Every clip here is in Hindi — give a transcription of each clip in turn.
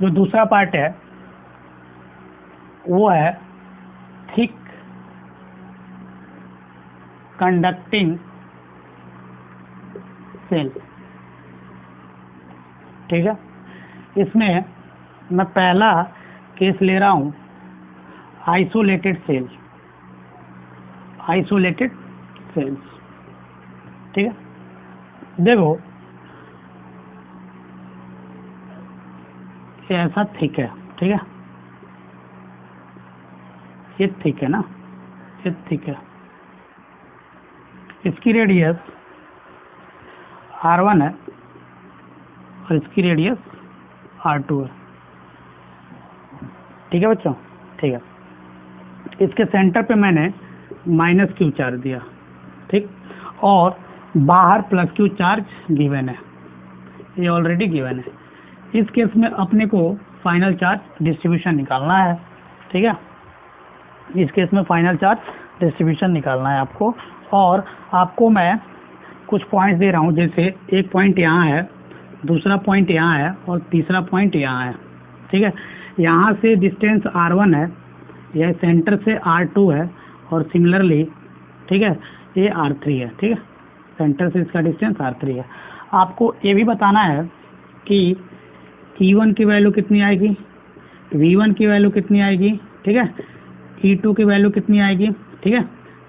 जो दूसरा पार्ट है वो है थिक कंडक्टिंग सेल। ठीक है, इसमें मैं पहला केस ले रहा हूं आइसोलेटेड सेल, आइसोलेटेड सेल्स। ठीक है, देखो ये ऐसा थिक है। ठीक है, ये थिक है ना, ये थिक है। इसकी रेडियस R1 है और इसकी रेडियस R2 है। ठीक है बच्चों, ठीक है। इसके सेंटर पे मैंने -q चार्ज दिया, ठीक, और बाहर +q चार्ज गिवन है, ये ऑलरेडी गिवन है। इस केस में अपने को फाइनल चार्ज डिस्ट्रीब्यूशन निकालना है। ठीक है, इस केस में फाइनल चार्ज डिस्ट्रीब्यूशन निकालना है आपको, और आपको मैं कुछ पॉइंट्स दे रहा हूँ, जैसे एक पॉइंट यहाँ है, दूसरा पॉइंट यहाँ है और तीसरा पॉइंट यहाँ है। ठीक है, यहाँ से डिस्टेंस R1 है, यह सेंटर से R2 है, और सिमिलरली ठीक है ये R3 है। ठीक है, सेंटर से इसका डिस्टेंस R3 है। आपको ये भी बताना है कि E1 की वैल्यू कितनी आएगी, V1 की वैल्यू कितनी आएगी, ठीक है, E2 की वैल्यू कितनी आएगी, ठीक है,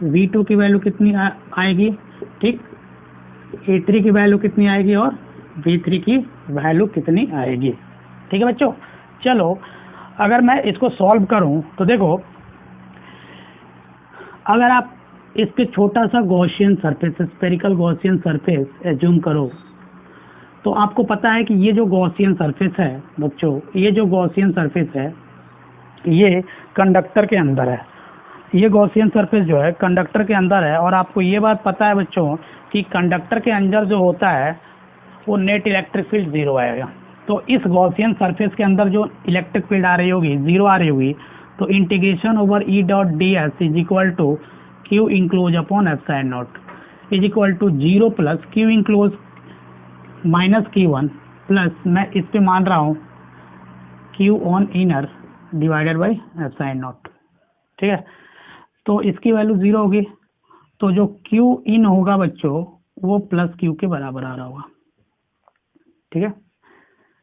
V2 की वैल्यू कितनी आएगी, ठीक, A3 की वैल्यू कितनी आएगी और V3 की वैल्यू कितनी आएगी। ठीक है बच्चों, चलो अगर मैं इसको सॉल्व करूं तो देखो, अगर आप इस पे छोटा सा Gaussian surface, spherical Gaussian surface assume करो, तो आपको पता है कि ये जो गॉसियन सरफेस है बच्चों, ये जो गॉसियन सरफेस है ये कंडक्टर के अंदर है। ये गॉसियन सरफेस जो है कंडक्टर के अंदर है, और आपको ये बात पता है बच्चों कि कंडक्टर के अंदर जो होता है वो नेट इलेक्ट्रिक फील्ड 0 आएगा। तो इस गॉसियन सरफेस के अंदर जो इलेक्ट्रिक फील्ड आ रही होगी 0 आ रही होगी, तो integration over E dot ds is equal to Q enclose upon epsilon naught is equal to 0 plus Q enclose -Q1 plus, मैं इस पे मान रहा हूँ Q on inner divided by epsilon naught. ठीक है, तो इसकी वैल्यू 0 होगी, तो जो Q इन होगा बच्चों वो +Q के बराबर आ रहा होगा। ठीक है,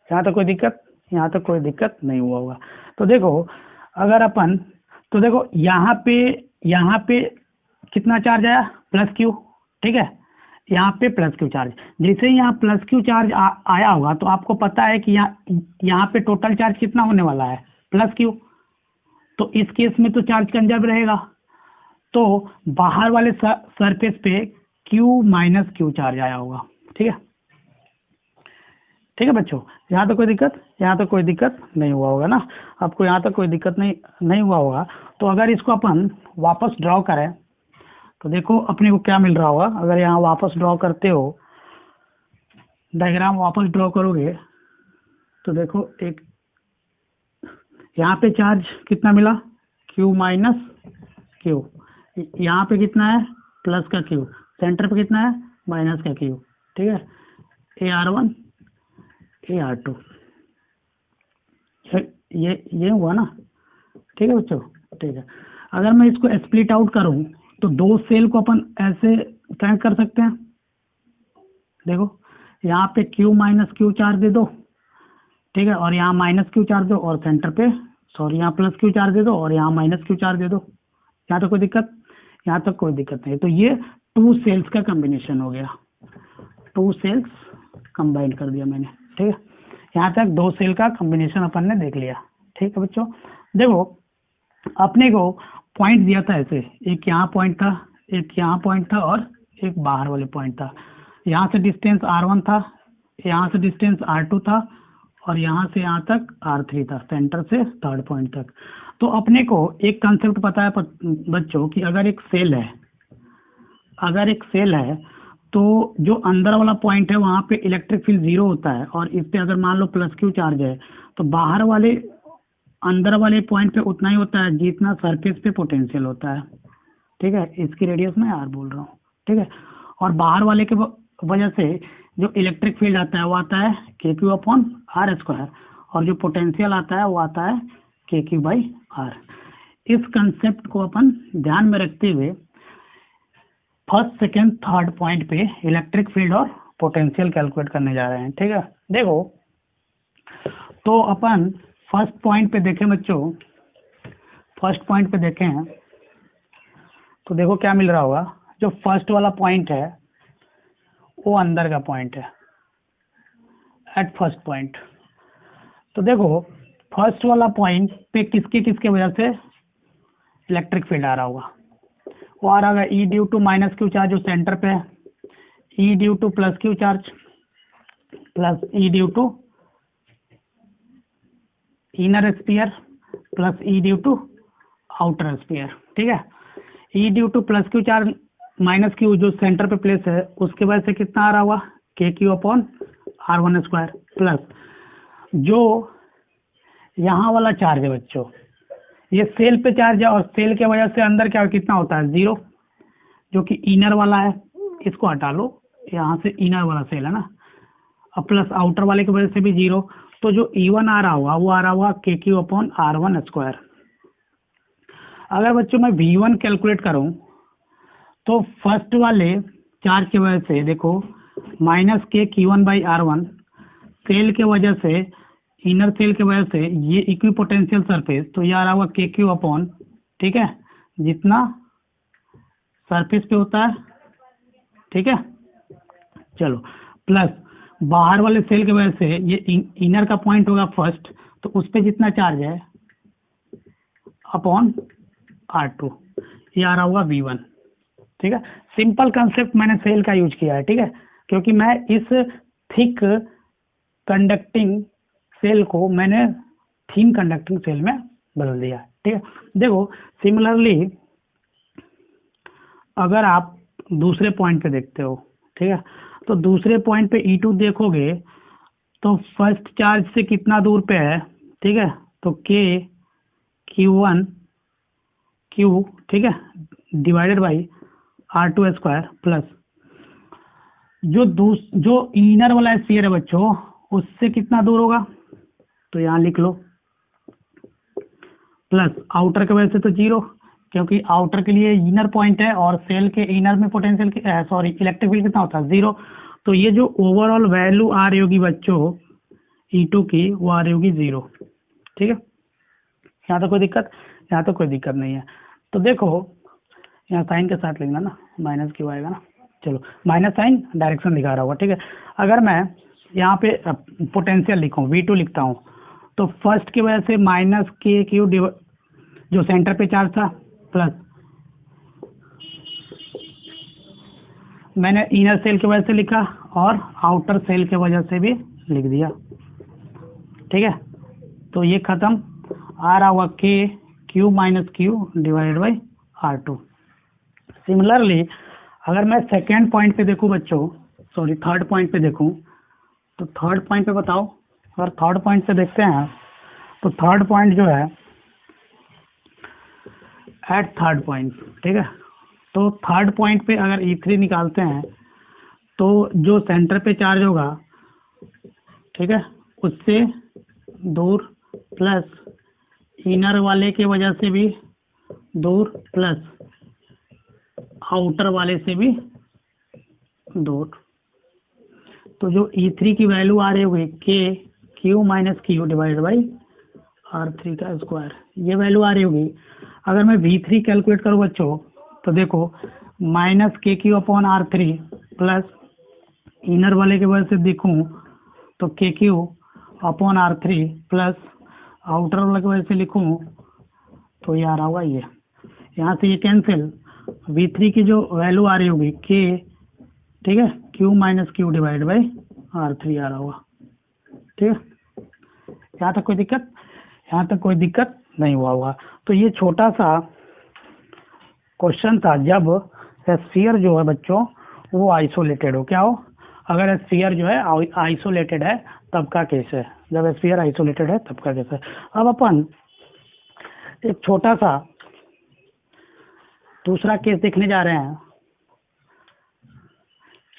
यहाँ तक कोई दिक्कत, यहाँ तक कोई दिक्कत नहीं हुआ होगा। तो देखो अगर अपन, तो देखो यहाँ पे कितना चार्ज आया, +Q। ठीक है, यहाँ पे +Q चार्ज, जैसे ही यहाँ +Q चार्ज आया होगा तो आपको पता है कि यहाँ पे टोटल चार्ज कितना होने वाला है, +Q। तो इस केस में तो चार्ज कंजर्व रहेगा, तो बाहर वाले सरफेस पे Q माइनस Q चार्ज आया होगा। ठीक है, ठीक है बच्चों, यहाँ तक कोई दिक्कत, यहाँ तक कोई दिक्कत नहीं हुआ होगा ना, आपको यहाँ तक कोई दिक्कत नहीं हुआ होगा। तो अगर इसको अपन वापस ड्रॉ करें तो देखो अपने को क्या मिल रहा होगा। अगर यहाँ वापस ड्रॉ करते हो, डायग्राम वापस ड्रॉ करोगे तो देखो एक यहाँ पे चार्ज कितना मिला, Q माइनस Q, यहाँ पे कितना है प्लस का Q, सेंटर पे कितना है माइनस का Q। ठीक है, AR1 AR2, ये हुआ ना। ठीक है बच्चों, ठीक है। अगर मैं इसको स्प्लिट आउट करूं तो दो सेल को अपन ऐसे कनेक्ट कर सकते हैं। देखो यहाँ पे Q माइनस Q चार्ज दे दो, ठीक है, और यहाँ माइनस Q चार्ज दो, और सेंटर पे सॉरी यहाँ प्लस Q चार्ज दे दो, और यहाँ माइनस Q चार्ज दे दो। यहाँ तक कोई दिक्कत, यहाँ तक कोई दिक्कत नहीं। तो ये 2 सेल्स का कॉम्बिनेशन हो गया, 2 सेल्स कंबाइन कर दिया मैंने। ठीक है, यहाँ तक 2 सेल का कॉम्बिनेशन अपन ने देख लिया। ठीक है बच्चों, देखो अपने को पॉइंट दिया था ऐसे, एक यहाँ पॉइंट था, एक यहाँ पॉइंट था, और एक बाहर वाले पॉइंट था। यहाँ से डिस्टेंस R1 था, यहाँ से डिस्टेंस R2 था, और यहाँ से यहाँ तक R3 था, सेंटर से थर्ड पॉइंट तक। तो अपने को एक कंसेप्ट पता है बच्चों कि अगर एक सेल है तो जो अंदर वाला पॉइंट है वहाँ पे इलेक्ट्रिक फील्ड 0 होता है, और इस पे अगर मान लो +Q चार्ज है तो बाहर वाले अंदर वाले पॉइंट पे उतना ही होता है जितना सरफेस पे पोटेंशियल होता है। ठीक है, इसकी रेडियस मैं R बोल रहा हूँ। ठीक है, और बाहर वाले के वजह से जो इलेक्ट्रिक फील्ड आता है वो आता है KQ/R², और जो पोटेंशियल आता है वो आता है KQ/R। इस कंसेप्ट को अपन ध्यान में रखते हुए फर्स्ट सेकेंड थर्ड पॉइंट पे इलेक्ट्रिक फील्ड और पोटेंशियल कैलकुलेट करने जा रहे हैं। ठीक है, देखो तो अपन फर्स्ट पॉइंट पे देखें बच्चों, फर्स्ट पॉइंट पे देखें तो देखो क्या मिल रहा होगा। जो फर्स्ट वाला पॉइंट है वो अंदर का पॉइंट है एट फर्स्ट पॉइंट। तो देखो फर्स्ट वाला पॉइंट पे किसके किसके वजह से इलेक्ट्रिक फील्ड आ रहा होगा, वो आ रहा होगा E due to minus Q charge जो सेंटर पे है, E due to plus Q charge plus E due to inner sphere plus E due to outer sphere. ठीक है, E due to plus Q charge minus Q जो सेंटर पे प्लेस है उसके वजह से कितना आ रहा होगा KQ/R1² प्लस जो यहाँ वाला चार्ज है बच्चों, ये सेल पे चार्ज है और सेल के वजह से अंदर क्या कितना होता है 0, जो कि इनर वाला है, इसको हटा लो, यहाँ से इनर वाला सेल है ना, और प्लस आउटर वाले की वजह से भी 0। तो जो E1 आ रहा होगा वो आ रहा होगा KQ/R1²। अगर बच्चों मैं V1 कैलकुलेट करूं तो फर्स्ट वाले चार्ज की वजह से देखो माइनस KQ1/R1 सेल के वजह से, इनर सेल के वजह से ये इक्विपोटेंशियल सरफेस, तो ये आ रहा होगा KQ/, ठीक है, जितना सरफेस पे होता है। ठीक है, चलो प्लस बाहर वाले सेल की वजह से ये इनर का पॉइंट होगा फर्स्ट, तो उस पे जितना चार्ज है अपॉन R2, ये आ रहा होगा V1। ठीक है, सिंपल कंसेप्ट मैंने सेल का यूज किया है। ठीक है, क्योंकि मैं इस थिक कंडक्टिंग सेल को मैंने थिन कंडक्टिंग सेल में बदल दिया है। ठीक है, देखो सिमिलरली अगर आप दूसरे पॉइंट पे देखते हो, ठीक है, तो दूसरे पॉइंट पे E2 देखोगे तो फर्स्ट चार्ज से कितना दूर पे है, ठीक है, तो KQ1 Q, ठीक है, डिवाइडेड बाई R2² प्लस जो इनर वाला स्फीयर है बच्चों उससे कितना दूर होगा, तो यहाँ लिख लो, प्लस आउटर की वजह से तो 0, क्योंकि आउटर के लिए इनर पॉइंट है और सेल के इनर में पोटेंशियल इलेक्ट्रिक फील्ड कितना होता है 0। तो ये जो ओवरऑल वैल्यू आ रही होगी बच्चों E2 की वो आ रही होगी 0। ठीक है, यहाँ तो कोई दिक्कत, यहाँ तो कोई दिक्कत नहीं है। तो देखो यहाँ साइन के साथ लिखना ना, माइनस क्यों आएगा ना, चलो माइनस साइन डायरेक्शन दिखा रहा होगा। ठीक है, अगर मैं यहाँ पे पोटेंशियल लिखूँ V2 लिखता हूँ तो फर्स्ट की वजह से माइनस KQ जो सेंटर पे चार्ज था प्लस मैंने इनर सेल की वजह से लिखा और आउटर सेल की वजह से भी लिख दिया। ठीक है, तो ये खत्म, आ रहा हुआ KQ-Q divided by R2। Similarly अगर मैं सेकेंड पॉइंट पे देखूं बच्चों, सॉरी थर्ड पॉइंट पे देखूं, तो थर्ड पॉइंट पे बताओ, अगर थर्ड पॉइंट पे देखते हैं तो थर्ड पॉइंट जो है एट थर्ड पॉइंट, ठीक है, तो थर्ड पॉइंट पे अगर E3 निकालते हैं तो जो सेंटर पे चार्ज होगा, ठीक है, उससे दूर प्लस इनर वाले के वजह से भी दूर प्लस आउटर वाले से भी दूर। तो जो E3 की वैल्यू आ रही होगी KQ-Q डिवाइडेड बाई R3², ये वैल्यू आ रही होगी। अगर मैं V3 कैलकुलेट करूँ बच्चों तो देखो माइनस KQ/R3 प्लस इनर वाले की वजह से देखूँ तो KQ/R3 प्लस आउटर वाले की वजह से लिखूँ तो ये आ रहा होगा, ये यहाँ से ये कैंसिल, V3 की जो वैल्यू आ रही होगी K, ठीक है, Q-Q डिवाइड बाई R3 आ रहा होगा। ठीक है, यहाँ तक कोई दिक्कत, यहाँ तक कोई दिक्कत नहीं हुआ होगा। तो ये छोटा सा क्वेश्चन था जब स्फीयर जो है बच्चों वो आइसोलेटेड हो, क्या हो, अगर स्फीयर जो है आइसोलेटेड है तब का केस है, जब स्फीयर आइसोलेटेड है तब का केस है। अब अपन एक छोटा सा दूसरा केस देखने जा रहे हैं।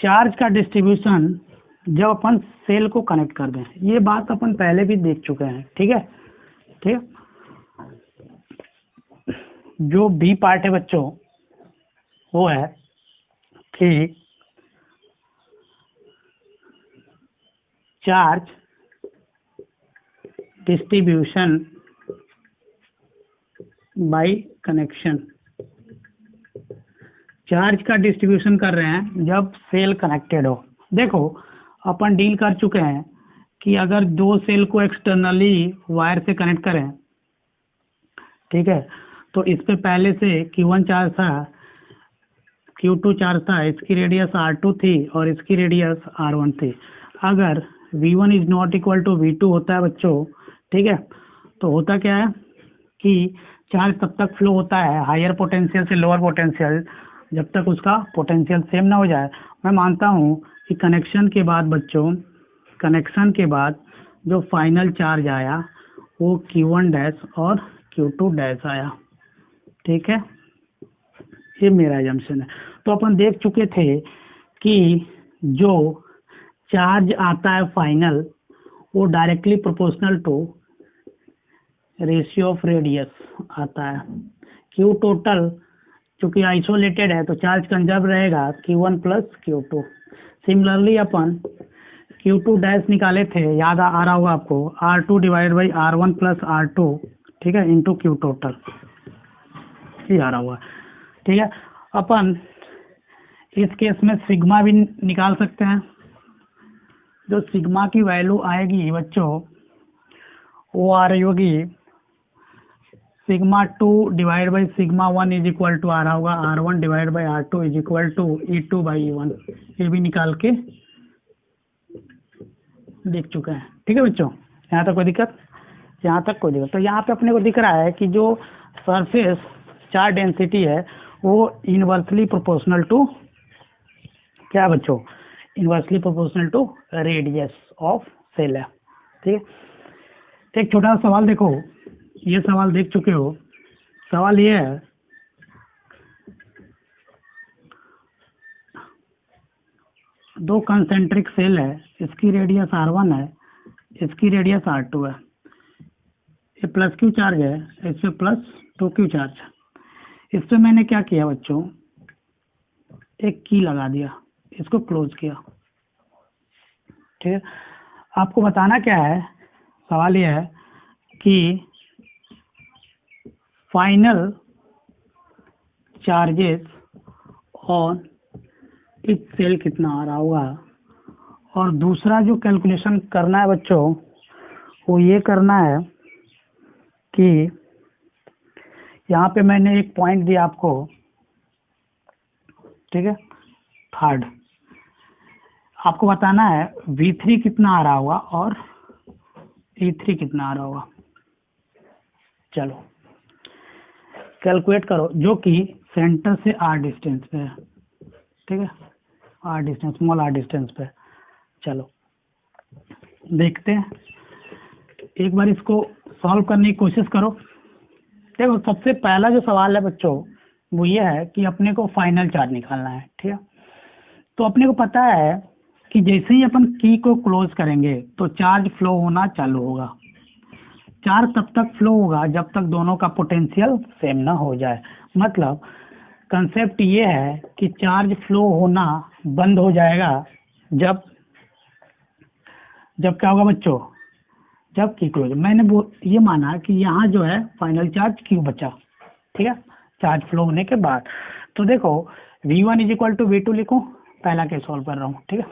चार्ज का डिस्ट्रीब्यूशन जब अपन सेल को कनेक्ट कर दें। ये बात अपन पहले भी देख चुके हैं, ठीक है। ठीक है, जो बी पार्ट है बच्चों वो है कि charge distribution by connection. Charge का डिस्ट्रीब्यूशन कर रहे हैं जब सेल कनेक्टेड हो। देखो अपन डील कर चुके हैं कि अगर दो सेल को एक्सटर्नली वायर से कनेक्ट करें, ठीक है, तो इस पे पहले से Q1 चार्ज था, Q2 चार्ज था, इसकी रेडियस R2 थी और इसकी रेडियस R1 थी। अगर V1 is not equal to V2 होता है बच्चों, ठीक है, तो होता क्या है कि चार्ज तब तक फ्लो होता है हायर पोटेंशियल से लोअर पोटेंशियल जब तक उसका पोटेंशियल सेम ना हो जाए। मैं मानता हूँ कि कनेक्शन के बाद बच्चों, कनेक्शन के बाद जो फाइनल चार्ज आया वो Q1 डैश और Q2 डैश आया, ठीक है, ये मेरा एजम्पशन है। तो अपन देख चुके थे कि जो चार्ज आता है फाइनल वो directly proportional to ratio of radius आता है। Q टोटल चूंकि आइसोलेटेड है तो चार्ज कंजर्व रहेगा Q1 प्लस Q2। सिमिलरली अपन Q2 डैश निकाले थे, याद आ रहा होगा आपको, R2 divide by R1 plus R2, ठीक है, इंटू Q टोटल, ये आ रहा होगा, ठीक है। अपन इस केस में सिग्मा भी निकाल सकते हैं। जो सिग्मा की वैल्यू आएगी बच्चों वो आ रही होगी sigma 2 divide by sigma 1 is equal to आ रहा होगा R1 divide by R2 is equal to E2 by E1। ये भी निकाल के देख चुके हैं, ठीक है बच्चों। यहाँ तक कोई दिक्कत? यहाँ तक कोई दिक्कत? तो यहाँ पे अपने को दिख रहा है कि जो सरफेस चार्ज डेंसिटी है वो इनवर्सली प्रोपोर्शनल टू क्या बच्चों? Inversely proportional to radius of cell है, ठीक है। तो एक छोटा सा सवाल देखो, ये सवाल देख चुके हो। सवाल ये है, दो कंसेंट्रिक सेल है, इसकी रेडियस R1 है, इसकी रेडियस R2 है, ये प्लस Q चार्ज है, इस पे प्लस 2Q चार्ज है। इस पे मैंने क्या किया बच्चों, एक की लगा दिया, इसको क्लोज किया, ठीक है। आपको बताना क्या है, सवाल यह है कि फाइनल चार्जेस ऑन इस सेल कितना आ रहा होगा। और दूसरा जो कैलकुलेशन करना है बच्चों वो ये करना है कि यहाँ पे मैंने एक पॉइंट दिया आपको, ठीक है, थर्ड। आपको बताना है V3 कितना आ रहा होगा और E3 कितना आ रहा होगा। चलो कैलकुलेट करो, जो कि सेंटर से R डिस्टेंस पे है, ठीक है, R distance, small R distance पे। चलो देखते हैं, एक बार इसको सॉल्व करने की कोशिश करो। देखो सबसे पहला जो सवाल है बच्चों वो ये है कि अपने को फाइनल चार्ज निकालना है, ठीक है। तो अपने को पता है कि जैसे ही अपन की को क्लोज करेंगे तो चार्ज फ्लो होना चालू होगा। चार्ज तब तक फ्लो होगा जब तक दोनों का पोटेंशियल सेम ना हो जाए। मतलब कंसेप्ट ये है कि चार्ज फ्लो होना बंद हो जाएगा जब क्या होगा बच्चों, जब की क्लोज। मैंने वो ये माना कि यहाँ जो है फाइनल चार्ज Q बचा, ठीक है, चार्ज फ्लो होने के बाद। तो देखो V1 is equal to V2 लिखो, पहला केस सॉल्व कर रहा हूँ, ठीक है।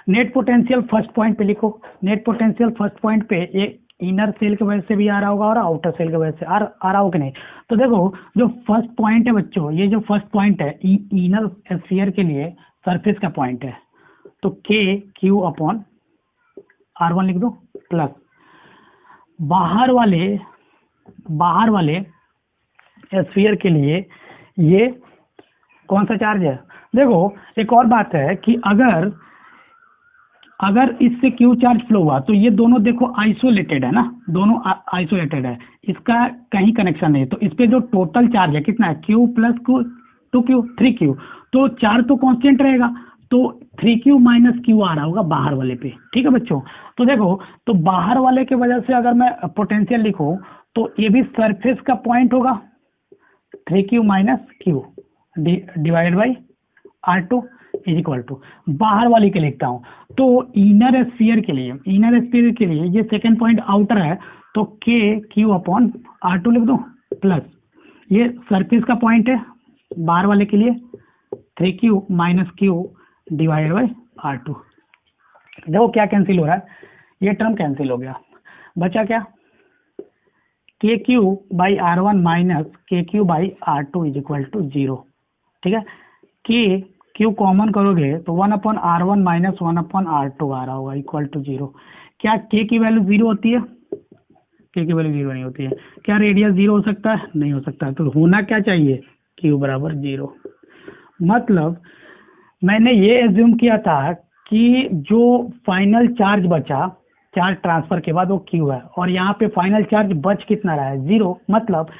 नेट पोटेंशियल फर्स्ट पॉइंट पे लिखो, नेट पोटेंशियल फर्स्ट पॉइंट पे एक इनर सेल की वजह से भी आ रहा होगा और आउटर सेल की वजह से आ रहा होगा कि नहीं। तो देखो जो फर्स्ट पॉइंट है बच्चों, ये जो फर्स्ट पॉइंट है इनर स्फीयर के लिए सरफेस का पॉइंट है, तो KQ अपॉन R1 लिख दो, प्लस बाहर वाले स्फीयर के लिए ये कौन सा चार्ज है। देखो एक और बात है कि अगर इससे Q चार्ज फ्लो हुआ तो ये दोनों देखो आइसोलेटेड है ना, दोनों आइसोलेटेड है, इसका कहीं कनेक्शन नहीं है। तो इस पे जो टोटल चार्ज है कितना है, Q plus Q 2Q 3Q, तो चार्ज तो कांस्टेंट रहेगा। तो 3q माइनस क्यू आ रहा होगा बाहर वाले पे, ठीक है बच्चों। तो देखो, तो बाहर वाले के वजह से अगर मैं पोटेंशियल लिखूं तो ये भी सरफेस का पॉइंट होगा 3q minus q divided by R2 is equal to, बाहर वाले के लिखता हूं तो इनर स्फीयर के लिए ये सेकंड पॉइंट आउटर है तो k q अपॉन R2 लिख दो, प्लस ये सरफेस का पॉइंट है बाहर वाले के लिए 3q minus q divided by R2। देखो क्या कैंसिल हो रहा है, ये टर्म कैंसिल हो गया, बचा क्या k q by R1 minus k q by R2 is equal to 0, ठीक है। के क्यू कॉमन करोगे तो 1/R1 माइनस 1/R2 आ रहा होगा इक्वल टू 0। क्या के की वैल्यू 0 होती है? के की वैल्यू 0 नहीं होती है। क्या रेडियस 0 हो सकता है? नहीं हो सकता। तो होना क्या चाहिए, क्यू बराबर 0। मतलब मैंने ये एज्यूम किया था कि जो फाइनल चार्ज बचा चार्ज ट्रांसफर के बाद वो क्यू है, और यहाँ पे फाइनल चार्ज बच कितना रहा है, 0। मतलब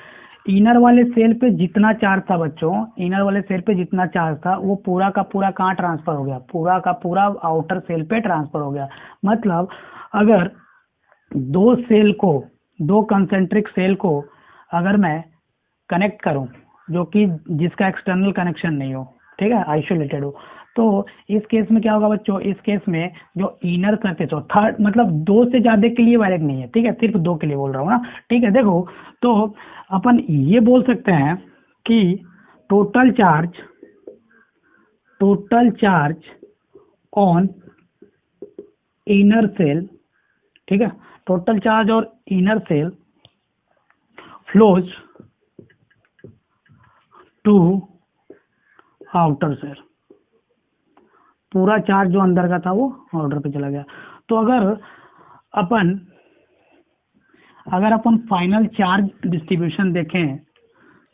इनर वाले सेल पे जितना चार्ज था बच्चों, इनर वाले सेल पे जितना चार्ज था वो पूरा का पूरा कहाँ ट्रांसफर हो गया, पूरा का पूरा आउटर सेल पे ट्रांसफर हो गया। मतलब अगर दो कंसेंट्रिक सेल को अगर मैं कनेक्ट करूं जो कि जिसका एक्सटर्नल कनेक्शन नहीं हो, ठीक है, आइसोलेटेड हो, तो इस केस में क्या होगा बच्चों, इस केस में जो इनर सरफेस हो, थर्ड मतलब 2 से ज्यादा के लिए वैलिड नहीं है, ठीक है, सिर्फ 2 के लिए बोल रहा हूँ ना, ठीक है। देखो तो अपन ये बोल सकते हैं कि total charge on inner cell, ठीक है, टोटल चार्ज और inner cell flows to outer cell, पूरा चार्ज जो अंदर का था वो आउटर पे चला गया। तो अगर अपन फाइनल चार्ज डिस्ट्रीब्यूशन देखें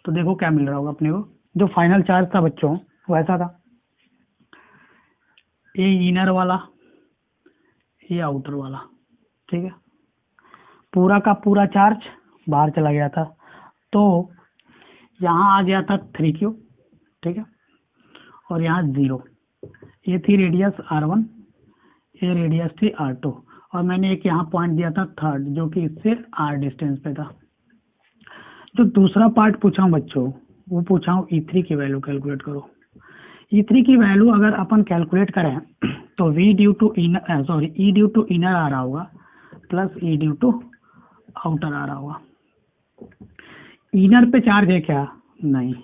तो देखो क्या मिल रहा होगा अपने को। जो फाइनल चार्ज था बच्चों वैसा था, ये इनर वाला, ये आउटर वाला, ठीक है, पूरा का पूरा चार्ज बाहर चला गया था। तो यहाँ आ गया था 3q, ठीक है, और यहाँ 0। ये थी रेडियस R1, ये रेडियस थी R2, और मैंने एक यहाँ पॉइंट दिया था थर्ड जो कि इससे R डिस्टेंस पे था। जो दूसरा पार्ट पूछा हूँ बच्चों वो पूछा हूँ E3 की वैल्यू कैलकुलेट करो। E3 की वैल्यू अगर अपन कैलकुलेट करें तो E ड्यू टू इनर आ रहा होगा plus E due to outer आ रहा होगा। इनर पे चार्ज है क्या? नहीं।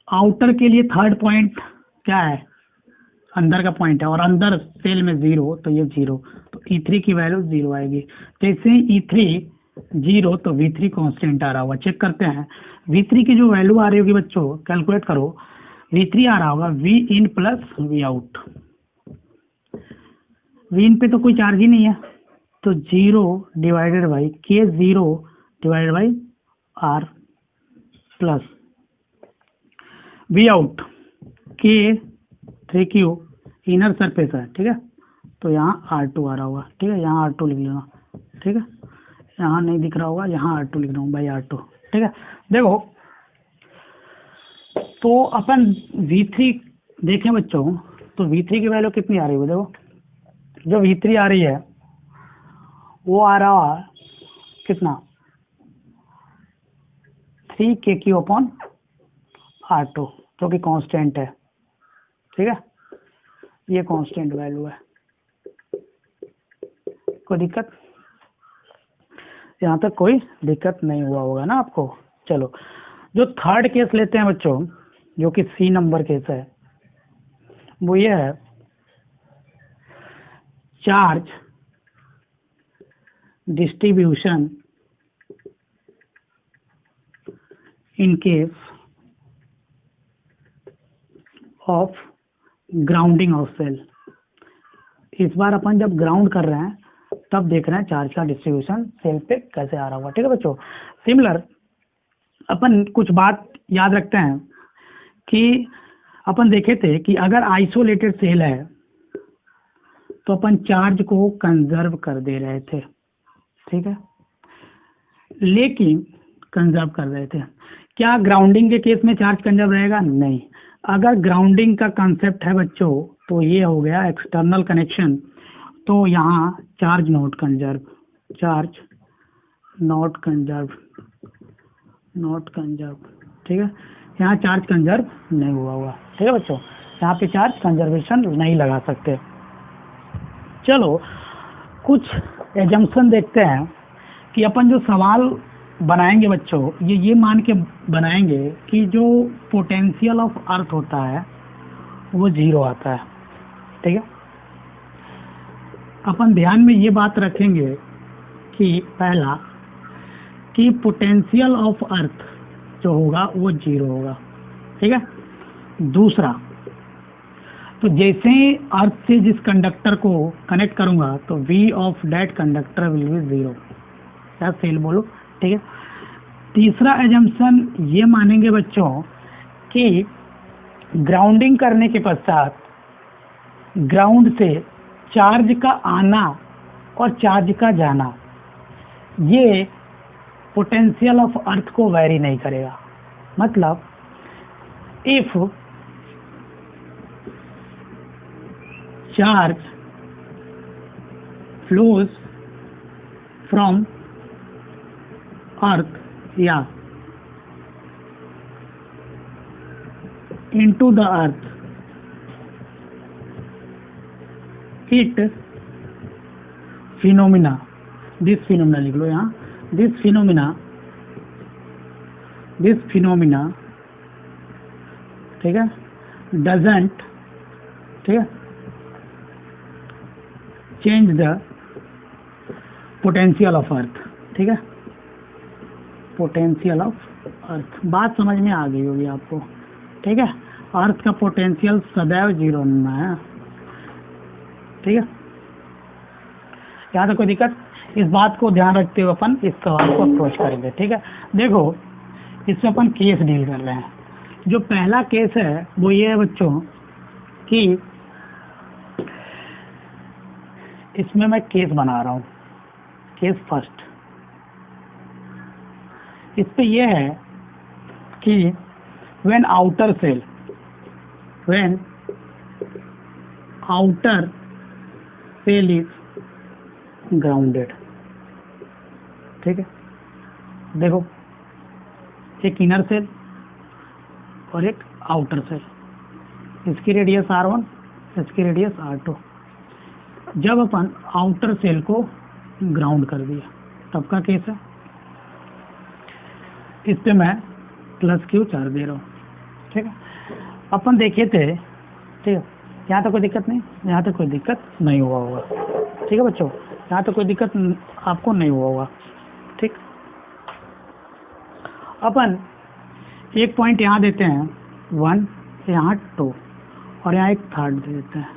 आउटर के लिए थर्ड पॉइंट क्या है? अंदर का पॉइंट है, और अंदर सेल में 0, तो ये 0, तो E3 की वैल्यू 0 आएगी। जैसे ही E3 0 तो V3 कांस्टेंट आ रहा होगा। चेक करते हैं V3 की जो वैल्यू आ रही होगी बच्चों, कैलकुलेट करो। V3 आ रहा होगा V in plus V out. V इन पे तो कोई चार्ज ही नहीं है, तो 0 divided by K0 divided by R plus V out K3Q inner surface है, ठीक है, तो यहाँ R2 आ रहा होगा, ठीक है, यहाँ R2 लिख लेना, ठीक है, यहाँ नहीं दिख रहा होगा, यहाँ R2 लिख रहा हूँ बाई R2, ठीक है। देखो तो अपन V3 देखें बच्चों, तो V3 की वैल्यू कितनी आ रही है? देखो जो V3 आ रही है वो आ रहा है कितना, 3kq अपॉन R2 जो कि कांस्टेंट है, ठीक है, ये कांस्टेंट वैल्यू है। कोई दिक्कत? यहाँ तक कोई दिक्कत नहीं हुआ होगा ना आपको। चलो जो थर्ड केस लेते हैं बच्चों, जो कि C नंबर केस है, वो ये है charge distribution in case of grounding of cell. इस बार अपन जब ग्राउंड कर रहे हैं तब देख रहे हैं चार्ज का डिस्ट्रीब्यूशन सेल पे कैसे आ रहा होगा, ठीक है बच्चों। सिमिलर अपन कुछ बात याद रखते हैं कि अपन देखे थे कि अगर आइसोलेटेड सेल है तो अपन चार्ज को कंजर्व कर दे रहे थे, ठीक है, लेकिन कंजर्व कर रहे थे। क्या ग्राउंडिंग के केस में चार्ज कंजर्व रहेगा? नहीं। अगर ग्राउंडिंग का कंसेप्ट है बच्चों तो ये हो गया एक्सटर्नल कनेक्शन। तो यहाँ charge not conserve, charge not conserve, not conserve, ठीक है, यहाँ चार्ज कंजर्व नहीं हुआ। ठीक है बच्चों, यहाँ पे चार्ज कंजर्वेशन नहीं लगा सकते। चलो कुछ एजम्पशन देखते हैं कि अपन जो सवाल बनाएंगे बच्चों, ये मान के बनाएंगे कि जो पोटेंशियल ऑफ अर्थ होता है वो 0 आता है। ठीक है, अपन ध्यान में ये बात रखेंगे कि पहला कि पोटेंशियल ऑफ अर्थ जो होगा वो 0 होगा। ठीक है, दूसरा तो जैसे ही अर्थ से जिस कंडक्टर को कनेक्ट करूंगा तो V of that conductor will be 0। क्या फेल बोलो? ठीक है, तीसरा एजम्पशन ये मानेंगे बच्चों कि ग्राउंडिंग करने के पश्चात ग्राउंड से चार्ज का आना और चार्ज का जाना ये पोटेंशियल ऑफ अर्थ को वेरी नहीं करेगा। मतलब इफ चार्ज फ्लोज फ्रॉम अर्थ या into the earth, it phenomena, this phenomena लिख लो यहाँ, this phenomena, ठीक है, doesn't, ठीक है, change the potential of earth। ठीक है, पोटेंशियल ऑफ अर्थ, बात समझ में आ गई होगी आपको। ठीक है, अर्थ का पोटेंशियल सदैव 0 होना है। ठीक है, यहाँ तक कोई दिक्कत? इस बात को ध्यान रखते हुए अपन इस सवाल को अप्रोच करेंगे। ठीक है, देखो इसमें अपन केस डील कर रहे हैं। जो पहला केस है वो ये है बच्चों कि इसमें मैं केस बना रहा हूँ, केस फर्स्ट। इस पे ये है कि when outer cell is grounded। ठीक है, देखो एक इनर सेल और एक आउटर सेल, इसकी रेडियस R1, इसकी रेडियस R2। जब अपन आउटर सेल को ग्राउंड कर दिया तब का केस है। इस पे मैं +Q चार्ज दे रहा हूँ। ठीक है, अपन देखे थे। ठीक है, यहाँ तक कोई दिक्कत नहीं, यहाँ तक कोई दिक्कत नहीं हुआ होगा। ठीक है बच्चों, यहाँ तक कोई दिक्कत आपको नहीं हुआ होगा। ठीक, अपन एक पॉइंट यहाँ देते हैं 1, यहाँ 2 और यहाँ एक थर्ड दे देते हैं।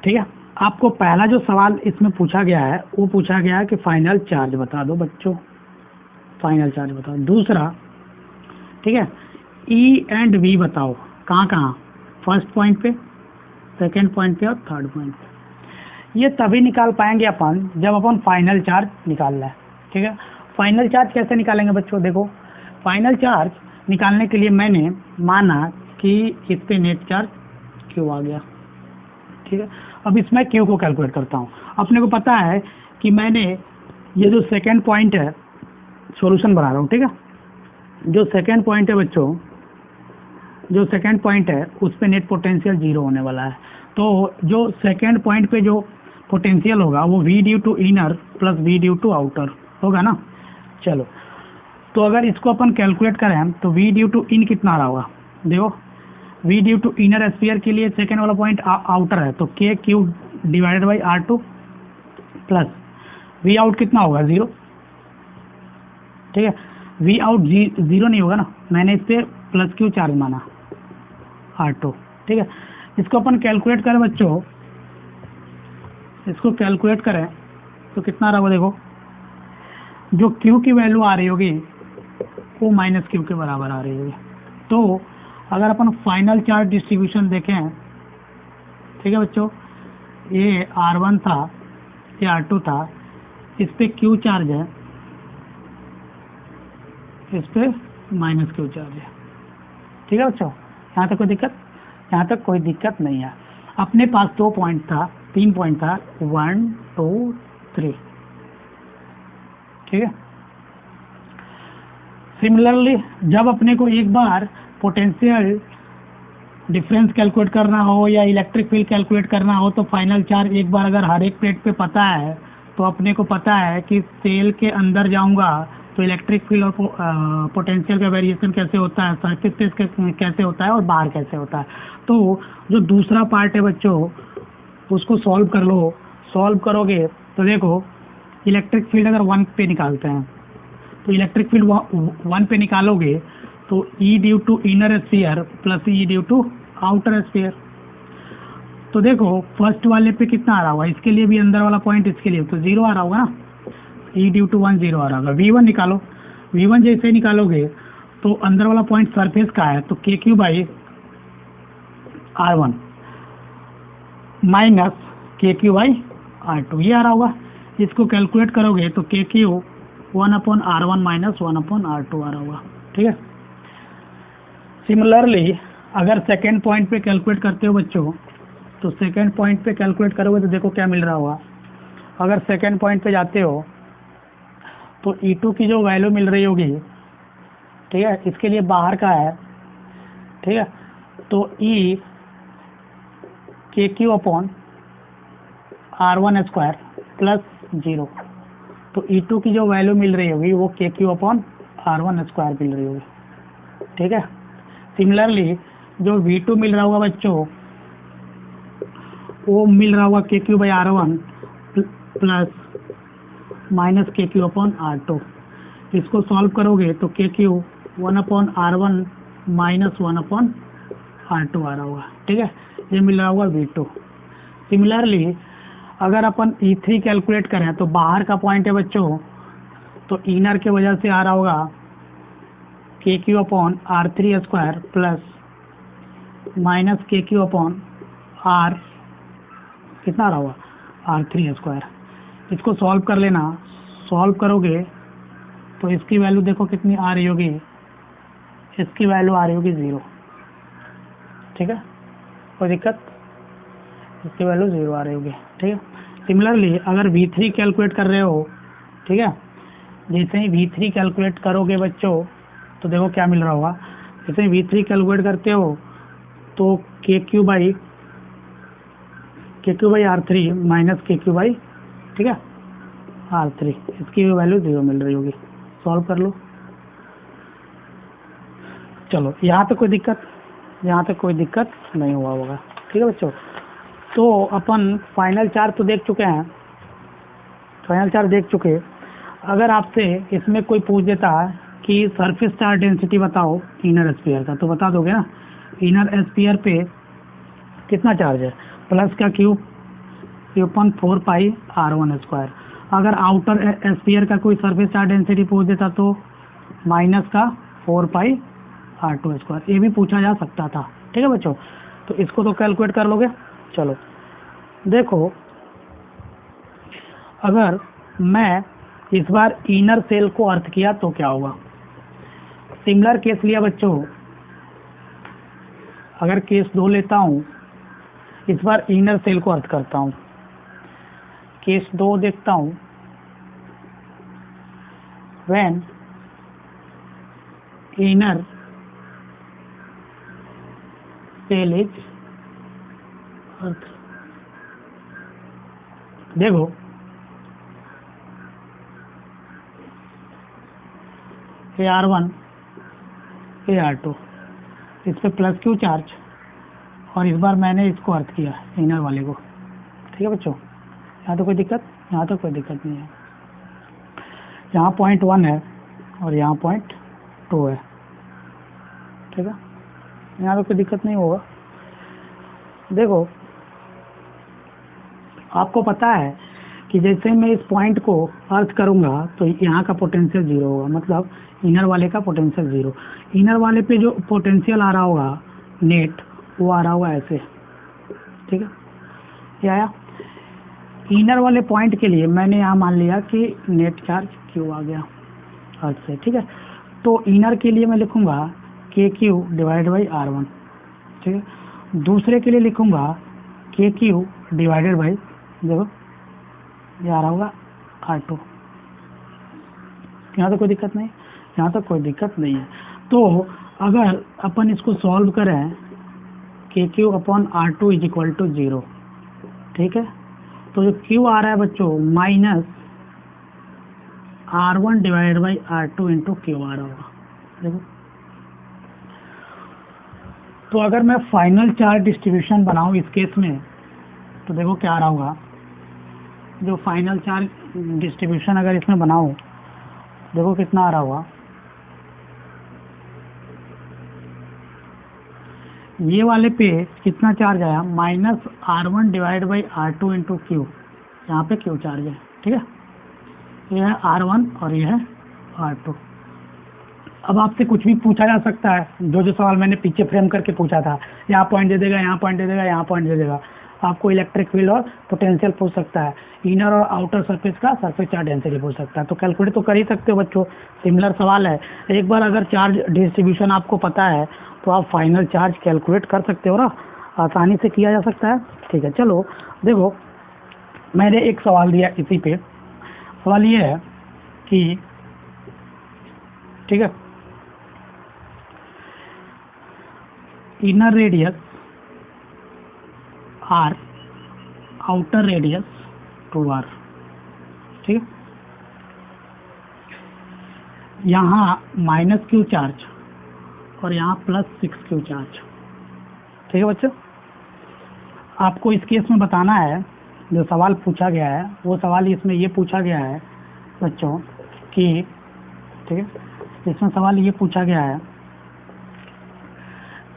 ठीक है, आपको पहला जो सवाल इसमें पूछा गया है वो पूछा गया है कि फाइनल चार्ज बता दो बच्चों, फाइनल चार्ज बताओ। दूसरा, ठीक है, E एंड V बताओ कहाँ कहाँ, फर्स्ट पॉइंट पे, सेकंड पॉइंट पे और थर्ड पॉइंट पे। ये तभी निकाल पाएंगे अपन जब अपन फाइनल चार्ज निकाल लें। ठीक है, फाइनल चार्ज कैसे निकालेंगे बच्चों? देखो फाइनल चार्ज निकालने के लिए मैंने माना कि इस पे नेट चार्ज Q आ गया। ठीक है, अब इसमें Q को कैलकुलेट करता हूँ। अपने को पता है कि मैंने ये जो सेकंड पॉइंट है, सॉल्यूशन बना रहा हूँ। ठीक है, जो सेकंड पॉइंट है बच्चों, जो सेकंड पॉइंट है उस पे नेट पोटेंशियल 0 होने वाला है। तो जो सेकंड पॉइंट पे जो पोटेंशियल होगा वो V due to inner plus V due to outer होगा ना। चलो, तो अगर इसको अपन कैलकुलेट करें तो V ड्यू टू इन कितना रहा होगा? देखो V due to inner sphere के लिए सेकंड वाला पॉइंट आउटर है, तो KQ divided by R2 plus V out कितना होगा? 0। ठीक है, V आउट 0 नहीं होगा ना, मैंने इस पे +Q चार्ज माना R2। ठीक है, इसको अपन कैलकुलेट करें बच्चों, इसको कैलकुलेट करें तो कितना रहा? देखो जो Q की वैल्यू आ रही होगी वो -Q के बराबर आ रही होगी। तो अगर अपन फाइनल चार्ज डिस्ट्रीब्यूशन देखें, ठीक है बच्चों, ये R1 था, ये R2 था, इस पे Q चार्ज है, इस पे -Q चार्ज है। ठीक है बच्चों, यहाँ तक कोई दिक्कत? यहाँ तक कोई दिक्कत नहीं है। अपने पास 2 पॉइंट था, 3 पॉइंट था, 1 2 3, ठीक है। सिमिलरली जब अपने को एक बार पोटेंशियल डिफरेंस कैलकुलेट करना हो या इलेक्ट्रिक फील्ड कैलकुलेट करना हो तो फाइनल चार्ज एक बार अगर हर एक प्लेट पे पता है तो अपने को पता है कि सेल के अंदर जाऊंगा तो इलेक्ट्रिक फील्ड और पोटेंशियल का वेरिएशन कैसे होता है, सरफेस पे कैसे होता है और बाहर कैसे होता है। तो जो दूसरा पार्ट है बच्चों उसको सॉल्व कर लो। सॉल्व करोगे तो देखो इलेक्ट्रिक फील्ड अगर 1 पे निकालते हैं तो इलेक्ट्रिक फील्ड 1 पे निकालोगे तो E due to inner sphere plus E due to outer sphere. तो देखो फर्स्ट वाले पे कितना आ रहा होगा, इसके लिए भी अंदर वाला पॉइंट, इसके लिए तो 0 आ रहा होगा ना, E ड्यू टू 1 0 आ रहा होगा। V1 निकालो, V1 जैसे निकालोगे तो अंदर वाला पॉइंट सरफेस का है तो KQ by R1 minus KQ by R2 ये आ रहा होगा। इसको कैलकुलेट करोगे तो KQ 1/R1 माइनस 1/R2 आ रहा होगा, ठीक है। सिमिलरली अगर सेकेंड पॉइंट पे कैलकुलेट करते हो बच्चों तो सेकेंड पॉइंट पे कैलकुलेट करोगे तो देखो क्या मिल रहा होगा। अगर सेकेंड पॉइंट पे जाते हो तो E2 की जो वैल्यू मिल रही होगी, ठीक है, इसके लिए बाहर का है, ठीक है, तो E KQ upon R1 square plus 0, तो E2 की जो वैल्यू मिल रही होगी वो KQ अपॉन R1 स्क्वायर मिल रही होगी, ठीक है। सिमिलरली जो V2 मिल रहा होगा बच्चों वो मिल रहा होगा KQ by R1 plus minus KQ upon R2। इसको सॉल्व करोगे तो KQ 1/R1 माइनस 1/R2 आ रहा होगा, ठीक है, ये मिल रहा होगा V2। सिमिलरली अगर अपन E3 कैलकुलेट करें तो बाहर का पॉइंट है बच्चों तो इनर के वजह से आ रहा होगा KQ upon R3 square plus minus KQ upon R कितना आ रहा होगा R3 स्क्वायर। इसको सॉल्व कर लेना, सॉल्व करोगे तो इसकी वैल्यू देखो कितनी आ रही होगी, इसकी वैल्यू आ रही होगी 0, ठीक है, कोई दिक्कत, इसकी वैल्यू 0 आ रही होगी, ठीक है। सिमिलरली अगर V3 कैलकुलेट कर रहे हो, ठीक है, जैसे ही V3 कैलकुलेट करोगे बच्चों तो देखो क्या मिल रहा होगा। जैसे ही V3 कैलकुलेट करते हो तो KQ by R3 minus KQ by, ठीक है, R3, इसकी वैल्यू 0 मिल रही होगी। सॉल्व कर लो, चलो यहाँ तक कोई दिक्कत, यहाँ तक कोई दिक्कत नहीं हुआ होगा, ठीक है बच्चों। तो अपन फाइनल चार्ज तो देख चुके हैं, फाइनल चार्ज देख चुके। अगर आपसे इसमें कोई पूछ देता कि सरफेस चार्ज डेंसिटी बताओ इनर स्फीयर का, तो बता दोगे ना, इनर स्फीयर पे कितना चार्ज है, प्लस का क्यूब 4 पाई R1 स्क्वायर। अगर आउटर स्फीयर का कोई सरफेस चार्ज डेंसिटी पूछ देता तो माइनस का 4 पाई R2 स्क्वायर, ये भी पूछा जा सकता था, ठीक है बच्चों। तो इसको तो कैलकुलेट कर लोगे। चलो देखो अगर मैं इस बार इनर सेल को अर्थ किया तो क्या होगा। सिमिलर केस लिया बच्चों, अगर केस 2 लेता हूं, इस बार इनर सेल को अर्थ करता हूं, केस 2 देखता हूं, when inner cell is earth. देखो AR1 AR2 इस पे प्लस क्यू चार्ज, और इस बार मैंने इसको अर्थ किया इनर वाले को, ठीक है बच्चों। यहाँ तो कोई दिक्कत, यहाँ तो कोई दिक्कत नहीं है। यहाँ पॉइंट 1 है और यहाँ पॉइंट 2 है, ठीक है, यहाँ तो कोई दिक्कत नहीं होगा। देखो आपको पता है कि जैसे मैं इस पॉइंट को अर्थ करूंगा तो यहाँ का पोटेंशियल 0 होगा, मतलब इनर वाले का पोटेंशियल 0। इनर वाले पे जो पोटेंशियल आ रहा होगा नेट, वो आ रहा होगा ऐसे, ठीक है, ये आया। इनर वाले पॉइंट के लिए मैंने यहाँ मान लिया कि नेट चार्ज क्यू आ गया अर्थ से, ठीक है। तो इनर के लिए मैं लिखूंगा KQ डिवाइड बाई R1, ठीक है। दूसरे के लिए लिखूंगा के क्यू डिवाइडेड बाई, देखो ये आ रहा होगा R2। यहाँ तो कोई दिक्कत नहीं, यहाँ तक कोई दिक्कत नहीं है। तो अगर अपन इसको सॉल्व करें k q upon R2 is equal to 0, ठीक है, तो जो क्यू आ रहा है बच्चों minus R1 divided by R2 into Q आ रहा होगा, देखो। तो अगर मैं फाइनल चार्ज डिस्ट्रीब्यूशन बनाऊं इस केस में, तो देखो क्या आ रहा होगा, जो फाइनल चार्ज डिस्ट्रीब्यूशन अगर इसमें बनाऊं, देखो कितना आ रहा होगा, ये वाले पे कितना चार्ज आया, minus R1 divide by R2 into Q, यहाँ पे क्यू चार्ज है, ठीक है, ये है R1 और ये है R2। अब आपसे कुछ भी पूछा जा सकता है, जो सवाल मैंने पीछे फ्रेम करके पूछा था, यहाँ पॉइंट दे देगा, यहाँ पॉइंट दे देगा, यहाँ पॉइंट दे देगा, आपको इलेक्ट्रिक फील्ड और पोटेंशियल पूछ सकता है, इनर और आउटर सरफेस का सरफेस चार्ज डेंसिटी पूछ सकता है। तो कैलकुलेट तो कर ही सकते हो बच्चों, सिमिलर सवाल है। एक बार अगर चार्ज डिस्ट्रीब्यूशन आपको पता है तो आप फाइनल चार्ज कैलकुलेट कर सकते हो ना, आसानी से किया जा सकता है। ठीक है, चलो देखो मैंने एक सवाल दिया इसी पे, सवाल ये है कि ठीक है, inner radius R, outer radius 2R, ठीक है, यहाँ माइनस क्यू चार्ज और यहाँ प्लस 6Q चार्ज, ठीक है बच्चों। आपको इस केस में बताना है, जो सवाल पूछा गया है वो सवाल इसमें ये पूछा गया है बच्चों कि ठीक है, इसमें सवाल ये पूछा गया है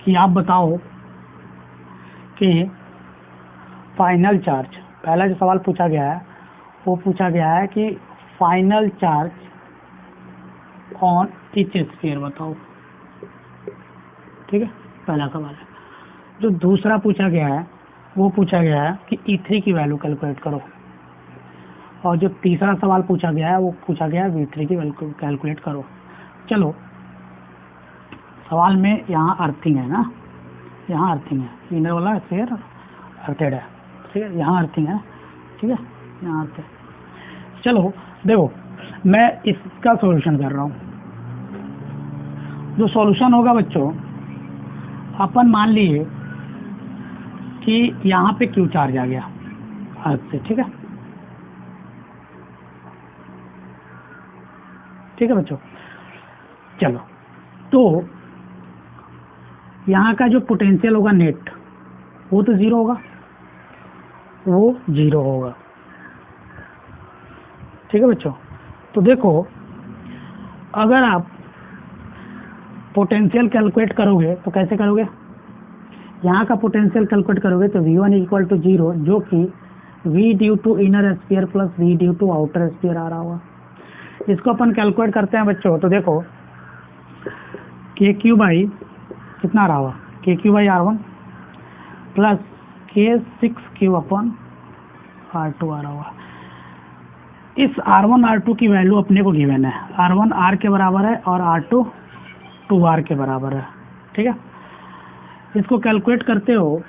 कि आप बताओ कि फाइनल चार्ज, पहला जो सवाल पूछा गया है वो पूछा गया है कि final charge on each sphere बताओ, ठीक है, पहला सवाल है। जो दूसरा पूछा गया है वो पूछा गया है कि E3 की वैल्यू कैलकुलेट करो, और जो तीसरा सवाल पूछा गया है वो पूछा गया है V3 की वैल्यू कैलकुलेट करो। चलो सवाल में यहाँ अर्थिंग है ना, यहाँ अर्थिंग है, इनर वाला स्फीयर अर्थेड है, ठीक है, यहाँ अर्थिंग है, ठीक है, यहाँ अर्थ है। चलो देखो मैं इसका सॉल्यूशन कर रहा हूँ। जो सॉल्यूशन होगा बच्चों, अपन मान लिए कि यहाँ पे क्यू चार्ज आ गया अर्थ से, ठीक है, ठीक है बच्चों। चलो तो यहाँ का जो पोटेंशियल होगा नेट, वो तो 0 होगा, वो 0 होगा, ठीक है बच्चों। तो देखो अगर आप पोटेंशियल कैलकुलेट करोगे तो कैसे करोगे, यहाँ का पोटेंशियल कैलकुलेट करोगे तो V1 इक्वल टू 0, जो कि V due to inner sphere plus V due to outer sphere आ रहा होगा। इसको अपन कैलकुलेट करते हैं बच्चों, तो देखो के क्यू बाई कितना आ रहा होगा, के q by R1 plus K6Q upon R2 आ रहा होगा। इस R1 R2 की वैल्यू अपने को गिवन है, R1 R के बराबर है और R2 2R के बराबर है, ठीक है। इसको कैलकुलेट करते हो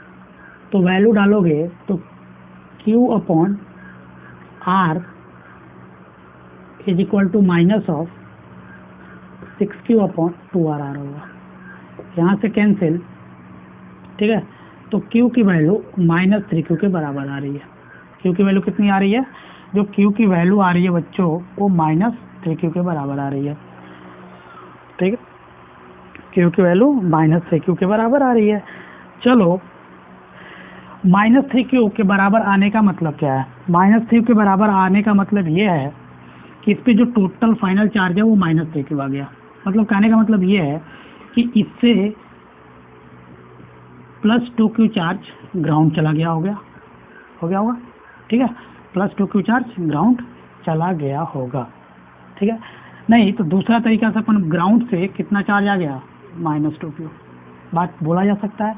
तो वैल्यू डालोगे तो Q upon R is equal to minus of 6Q upon 2R आ रहा होगा, यहाँ से कैंसिल, ठीक है। तो Q की वैल्यू माइनस 3Q के बराबर आ रही है। Q की वैल्यू कितनी आ रही है, जो Q की वैल्यू आ रही है बच्चों वो माइनस 3Q के बराबर आ रही है, ठीक है। Q की वैल्यू माइनस 3Q के बराबर आ रही है। चलो माइनस 3Q के बराबर आने का मतलब क्या है, माइनस 3Q के बराबर आने का मतलब ये है कि इस पे जो टोटल फाइनल चार्ज है वो माइनस 3Q आ गया। मतलब कहने का मतलब ये है कि इससे प्लस 2Q चार्ज ग्राउंड चला गया, हो गया होगा, ठीक है, प्लस 2Q चार्ज ग्राउंड चला गया होगा, ठीक है। नहीं तो दूसरा तरीका से अपन ग्राउंड से कितना चार्ज आ गया, माइनस 2Q, बात बोला जा सकता है।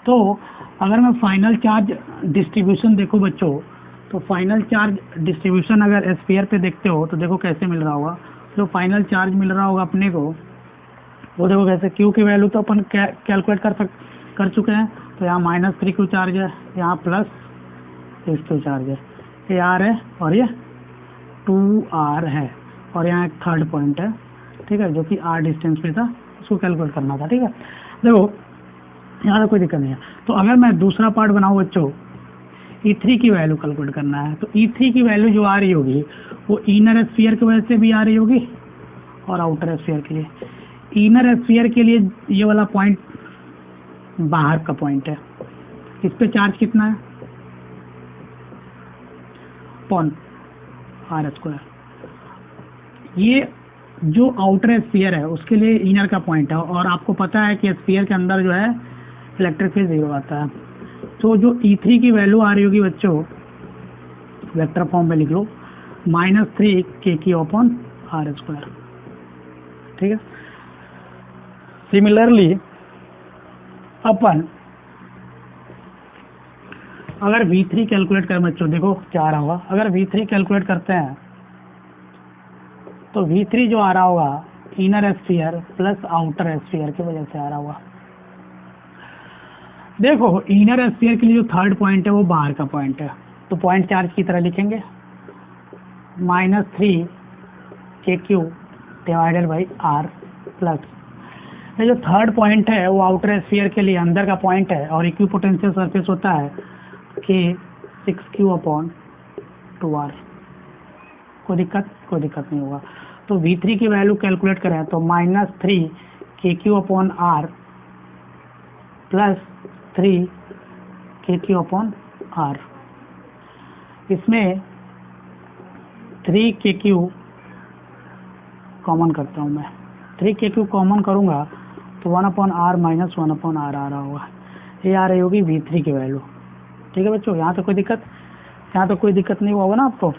तो अगर मैं फाइनल चार्ज डिस्ट्रीब्यूशन देखो बच्चों, तो फाइनल चार्ज डिस्ट्रीब्यूशन अगर स्फीयर पे देखते हो तो देखो कैसे मिल रहा होगा, जो फाइनल चार्ज मिल रहा होगा अपने को वो देखो कैसे, Q की वैल्यू तो अपन कैलकुलेट कर सकते, कर चुके हैं। तो यहाँ -3Q चार्ज है, यहाँ प्लस 6Q चार्ज है, ये R है और ये 2R है, और यहाँ एक थर्ड पॉइंट है, ठीक है, जो कि R डिस्टेंस पे था, उसको कैलकुलेट करना था। ठीक है, देखो यहाँ तो कोई दिक्कत नहीं है। तो अगर मैं दूसरा पार्ट बनाऊँ बच्चों, E3 की वैल्यू कैलकुलेट करना है, तो E3 की वैल्यू जो आ रही होगी वो इनर स्फीयर की वजह से भी आ रही होगी और आउटर स्फीयर के लिए। इनर स्फीयर के लिए ये वाला पॉइंट बाहर का पॉइंट है, इस पे चार्ज कितना है, अपॉन R²। ये जो आउटर स्फीयर है उसके लिए इनर का पॉइंट है, और आपको पता है कि स्फीयर के अंदर जो है इलेक्ट्रिक फील्ड 0 आता है। तो जो E3 की वैल्यू आ रही होगी बच्चों, वेक्टर फॉर्म में लिख लो, -3kQ/R²। ठीक है, सिमिलरली अपन अगर V3 कैलकुलेट करें बच्चों, देखो क्या आ रहा होगा, अगर V3 कैलकुलेट करते हैं तो V3 जो आ रहा होगा inner sphere plus outer sphere की वजह से आ रहा होगा। देखो इनर स्फीयर के लिए जो थर्ड पॉइंट है वो बाहर का पॉइंट है, तो पॉइंट चार्ज की तरह लिखेंगे, -3kQ/R प्लस ये जो थर्ड पॉइंट है वो आउटर स्फीयर के लिए अंदर का पॉइंट है, और इक्विपोटेंशियल सरफेस होता है कि 6Q/2R। कोई दिक्कत नहीं होगा। तो V3 की वैल्यू कैलकुलेट करें तो -3kQ/R प्लस 3kQ/R। इसमें 3kQ कॉमन करता हूँ मैं, 3kQ कॉमन करूँगा तो 1/R माइनस 1/R आ रहा होगा, ये आ रही होगी V3 की वैल्यू। ठीक है बच्चों, यहाँ तो कोई दिक्कत नहीं होगा ना आपको,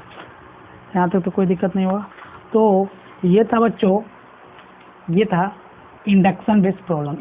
यहाँ तक तो कोई दिक्कत नहीं होगा। तो ये था बच्चों, ये था इंडक्शन बेस्ड प्रॉब्लम।